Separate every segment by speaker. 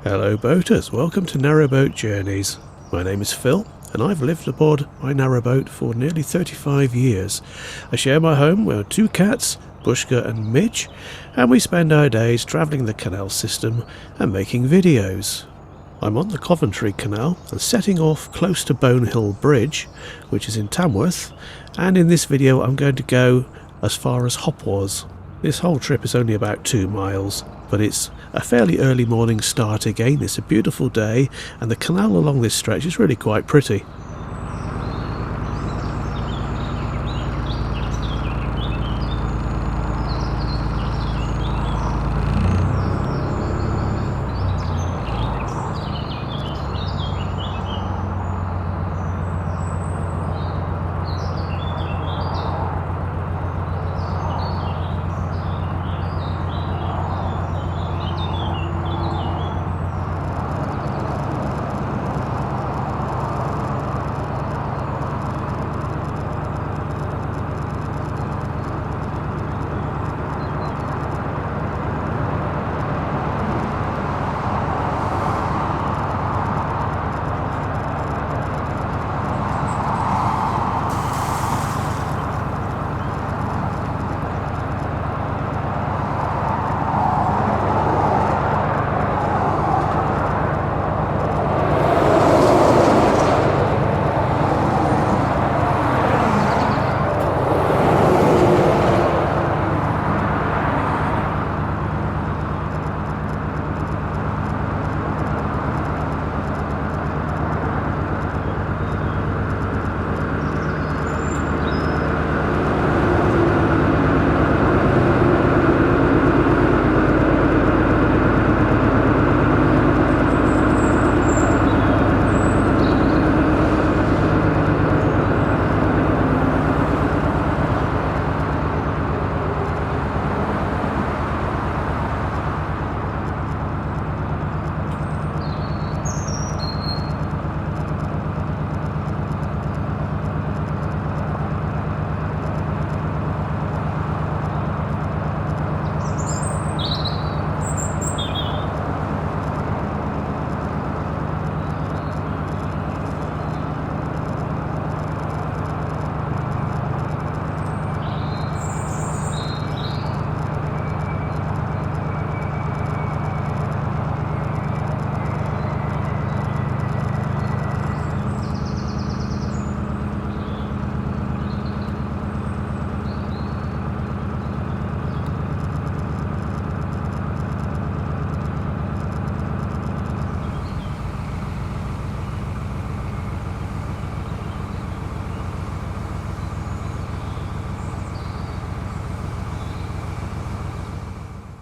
Speaker 1: Hello boaters, welcome to Narrowboat Journeys. My name is Phil and I've lived aboard my narrowboat for nearly 35 years. I share my home with two cats, Bushka and Midge, and we spend our days travelling the canal system and making videos. I'm on the Coventry Canal and setting off close to Bonehill Bridge, which is in Tamworth, and in this video I'm going to go as far as Hopwas. This whole trip is only about 2 miles, but it's a fairly early morning start again. It's a beautiful day and the canal along this stretch is really quite pretty.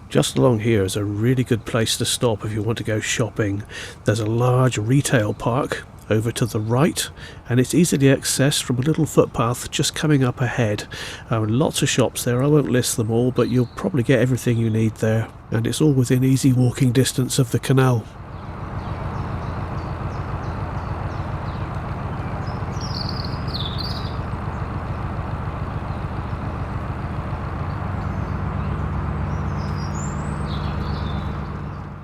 Speaker 1: Just along here is a really good place to stop if you want to go shopping. There's a large retail park over to the right and it's easily accessed from a little footpath just coming up ahead. Lots of shops there, I won't list them all, but you'll probably get everything you need there, and it's all within easy walking distance of the canal.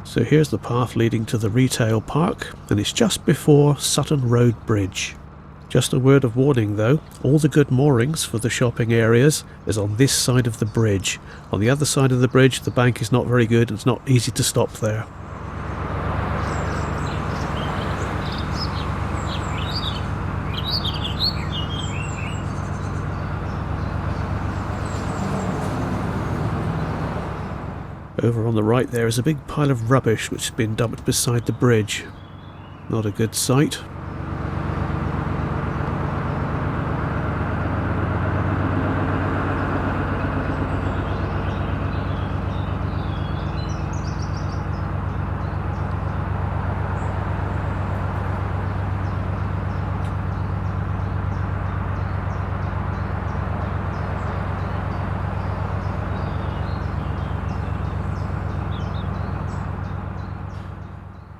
Speaker 1: So here's the path leading to the retail park, and it's just before Sutton Road Bridge. Just a word of warning though, all the good moorings for the shopping areas is on this side of the bridge. On the other side of the bridge the bank is not very good, it's not easy to stop there. Over on the right there is a big pile of rubbish which has been dumped beside the bridge. Not a good sight.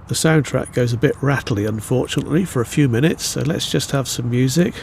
Speaker 1: The soundtrack goes a bit rattly unfortunately for a few minutes, so let's just have some music.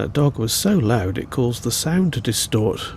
Speaker 1: That dog was so loud it caused the sound to distort.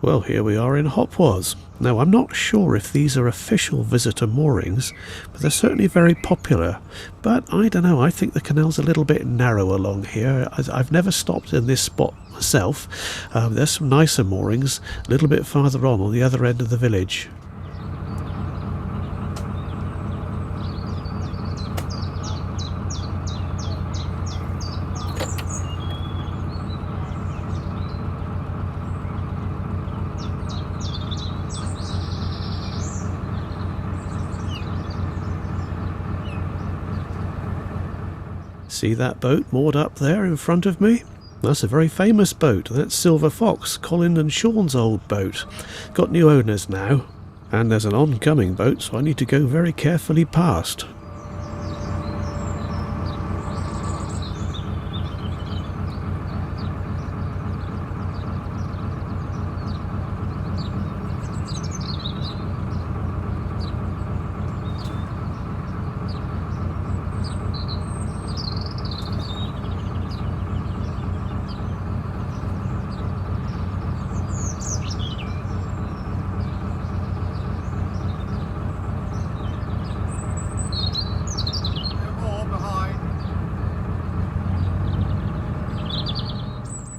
Speaker 1: Well, here we are in Hopwas. Now, I'm not sure if these are official visitor moorings, but they're certainly very popular. But I don't know, I think the canal's a little bit narrow along here. I've never stopped in this spot myself. There's some nicer moorings a little bit farther on the other end of the village. See that boat moored up there in front of me? That's a very famous boat. That's Silver Fox, Colin and Sean's old boat. Got new owners now. And there's an oncoming boat, so I need to go very carefully past.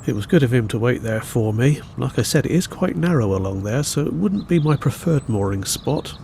Speaker 1: It was good of him to wait there for me. Like I said, it is quite narrow along there, so it wouldn't be my preferred mooring spot.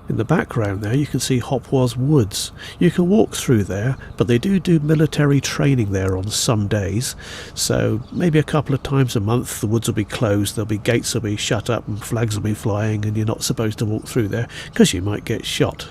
Speaker 1: In the background there you can see Hopwas Woods. You can walk through there, but they do military training there on some days, so maybe a couple of times a month the woods will be closed, there'll be gates will be shut up and flags will be flying and you're not supposed to walk through there because you might get shot.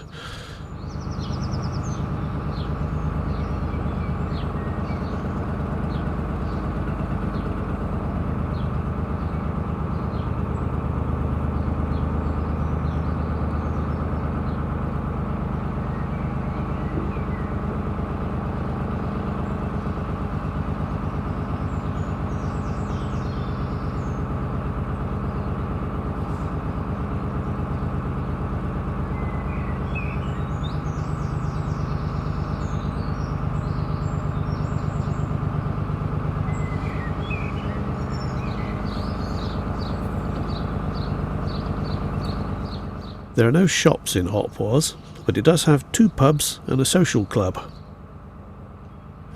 Speaker 1: There are no shops in Hopwas, but it does have 2 pubs and a social club.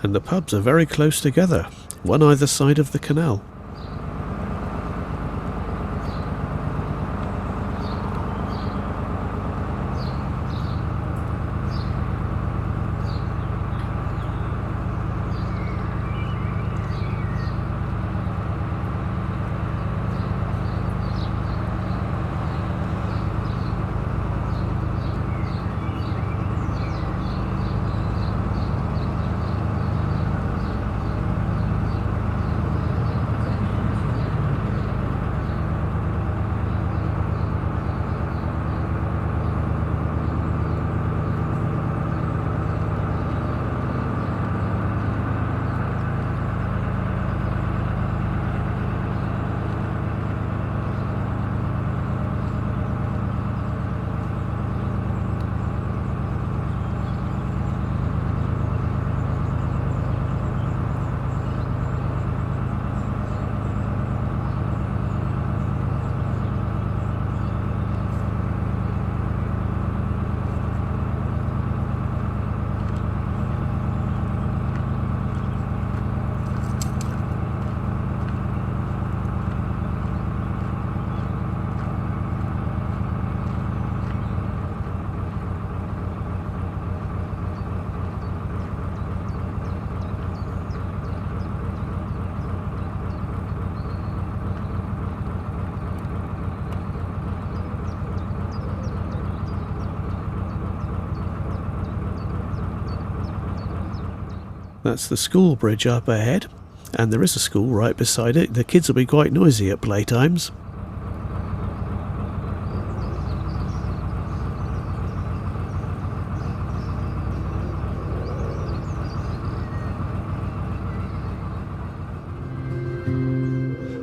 Speaker 1: And the pubs are very close together, one either side of the canal. That's the school bridge up ahead, and there is a school right beside it. The kids will be quite noisy at playtimes.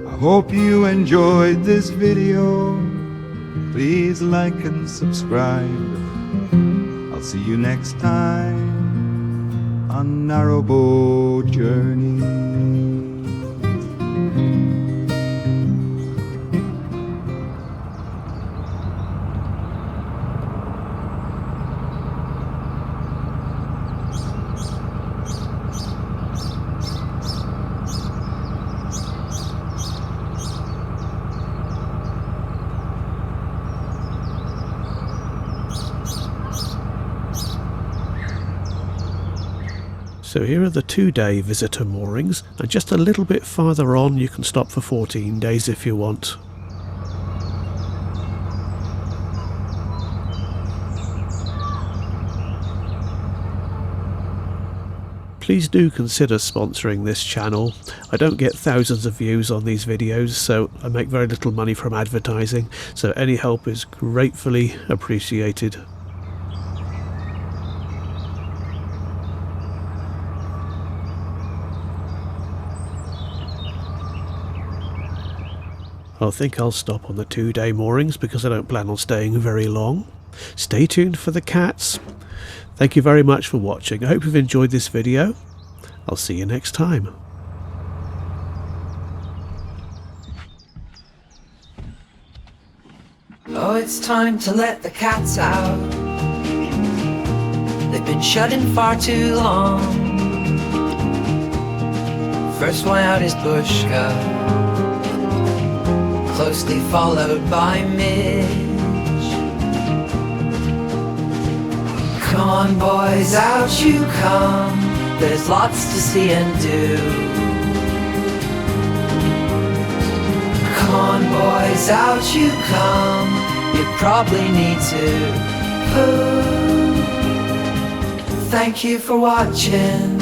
Speaker 2: I hope you enjoyed this video. Please like and subscribe. I'll see you next time on Narrowboat Journey.
Speaker 1: So here are the 2-day visitor moorings, and just a little bit farther on you can stop for 14 days if you want. Please do consider sponsoring this channel. I don't get thousands of views on these videos, so I make very little money from advertising, so any help is gratefully appreciated. I think I'll stop on the 2-day moorings because I don't plan on staying very long. Stay tuned for the cats. Thank you very much for watching. I hope you've enjoyed this video. I'll see you next time.
Speaker 3: Oh, it's time to let the cats out. They've been shut in far too long. First one out is Bushka, closely followed by Midge. Come on boys, out you come. There's lots to see and do. Come on boys, out you come. You probably need to poo. Thank you for watching.